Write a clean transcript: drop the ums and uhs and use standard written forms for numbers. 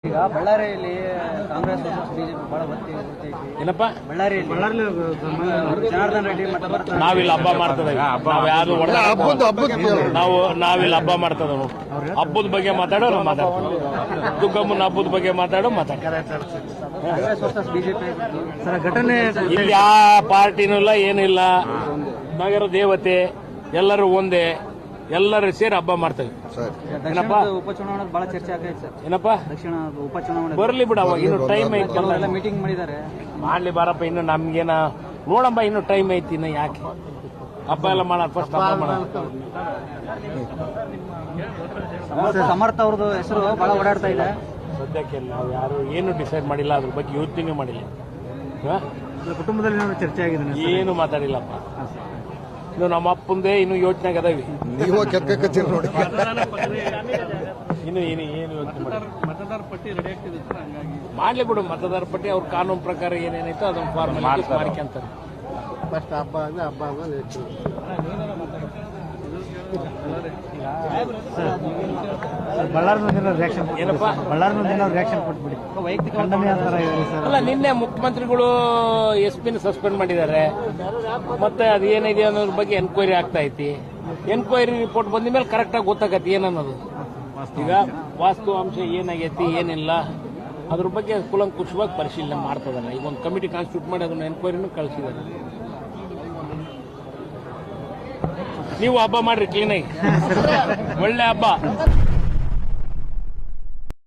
ಈಗ ಬಳ್ಳಾರಿಯಲ್ಲಿ ಕಾಂಗ್ರೆಸ್ ಬಿಜೆಪಿ ಬಹಳ ಒತ್ತಿ ಏನಪ್ಪ ಬಳ್ಳಾರಿಯಲ್ಲಿ ಜನಾರ್ದನ್ ರೆಡ್ಡಿ ಮತ್ತು ನಾವಿಲ್ಲಿ ಹಬ್ಬ ಮಾಡ್ತದ ನಾವ್ ಯಾರು ನಾವಿಲ್ಲಿ ಹಬ್ಬ ಮಾಡ್ತದ ಹಬ್ಬದ ಬಗ್ಗೆ ಮಾತಾಡೋ ನಾವು ಮಾತಾಡ್ತೀವಿ ದುಗ್ಗಮ್ಮನ ಹಬ್ಬದ ಬಗ್ಗೆ ಮಾತಾಡೋ ಕಾಂಗ್ರೆಸ್ ವರ್ಸಸ್ ಬಿಜೆಪಿ ಘಟನೆ ಇಲ್ಲಿ ಯಾವ ಪಾರ್ಟಿನೂ ಇಲ್ಲ ಏನಿಲ್ಲ ನಗರ ದೇವತೆ ಎಲ್ಲರೂ ಒಂದೇ ಎಲ್ಲರೂ ಸೇರಿ ಹಬ್ಬ ಮಾಡ್ತೇವೆ ಏನಪ್ಪ ಉಪಚುನಾವಣೆ ಬಹಳ ಚರ್ಚೆ ಆಗೈತೆ ಸರ್ ಏನಪ್ಪ ದಕ್ಷಿಣ ಉಪಚುನಾವಣೆ ಬರ್ಲಿ ಬಿಡ ಅವಾಗ ಇನ್ನು ಟೈಮ್ ಐತಿ ಎಲ್ಲ ಮೀಟಿಂಗ್ ಮಾಡಿದ್ದಾರೆ ಮಾಡ್ಲಿ ಬಾರಪ್ಪ ಇನ್ನು ನಮ್ಗೇನ ನೋಡಂಬ ಇನ್ನು ಟೈಮ್ ಐತಿ ಇನ್ನು ಯಾಕೆ ಹಬ್ಬ ಎಲ್ಲ ಮಾಡ ಫಸ್ಟ್ ಹಬ್ಬ ಮಾಡ ಸಮರ್ಥ ಅವ್ರದ್ದು ಹೆಸರು ಬಹಳ ಓಡಾಡ್ತಾ ಇದೆ ಸದ್ಯಕ್ಕೆ ನಾವು ಯಾರು ಏನು ಡಿಸೈಡ್ ಮಾಡಿಲ್ಲ ಅದ್ರ ಬಗ್ಗೆ ಯೋಚನೆ ಮಾಡಿಲ್ಲ ಕುಟುಂಬದಲ್ಲಿ ಚರ್ಚೆ ಆಗಿದೆ ಏನು ಮಾತಾಡಿಲ್ಲಪ್ಪ ಇನ್ನು ನಮ್ಮ ಅಪ್ಪಂದೇ ಇನ್ನು ಯೋಚನೆಗೆ ಅದಾವಿ ನೀವು ಕೆಕ್ಕ ನೋಡಿ ಇನ್ನು ಏನು ಯೋಚನೆ ಮಾಡಿ ಮತದಾರ ಪಟ್ಟಿ ರೆಡಿ ಆಗ್ತಿದೆ ಮಾಡ್ಲಿ ಬಿಡು ಮತದಾರ ಪಟ್ಟಿ ಅವ್ರ ಕಾನೂನು ಪ್ರಕಾರ ಏನೇನೈತೋ ಅದನ್ನ ಫಾರ್ಮಾಲಿಟೀಸ್ ಮಾಡ್ಕೊಂತಾರೆ ಫಸ್ಟ್ ಹಬ್ಬ ಏನಪ್ಪ ವೈಯಕ್ತಿಕ ಅಲ್ಲ ನಿನ್ನೆ ಮುಖ್ಯಮಂತ್ರಿಗಳು SP ಸಸ್ಪೆಂಡ್ ಮಾಡಿದ್ದಾರೆ ಮತ್ತೆ ಅದು ಏನಿದೆ ಅನ್ನೋದ್ರ ಬಗ್ಗೆ ಎನ್ಕ್ವೈರಿ ಆಗ್ತಾ ಐತಿ ಎನ್ಕ್ವೈರಿ ರಿಪೋರ್ಟ್ ಬಂದ ಮೇಲೆ ಕರೆಕ್ಟ್ ಆಗಿ ಗೊತ್ತಾಗತ್ತೆ ಏನನ್ನೋದು ಈಗ ವಾಸ್ತು ಅಂಶ ಏನಾಗೈತಿ ಏನಿಲ್ಲ ಅದ್ರ ಬಗ್ಗೆ ಕೂಲಂಕುಷವಾಗಿ ಪರಿಶೀಲನೆ ಮಾಡ್ತದಲ್ಲ ಈಗ ಒಂದು ಕಮಿಟಿ ಕಾನ್ಸ್ಟಿಟ್ಯೂಟ್ ಮಾಡಿ ಅದನ್ನ ಎನ್ಕ್ವೈರಿನೂ ಕಳಿಸಿದ್ದಾರೆ ನೀವು ಹಬ್ಬ ಮಾಡ್ರಿ ಕ್ಲೀನಾಗಿ ಒಳ್ಳೆ ಹಬ್ಬ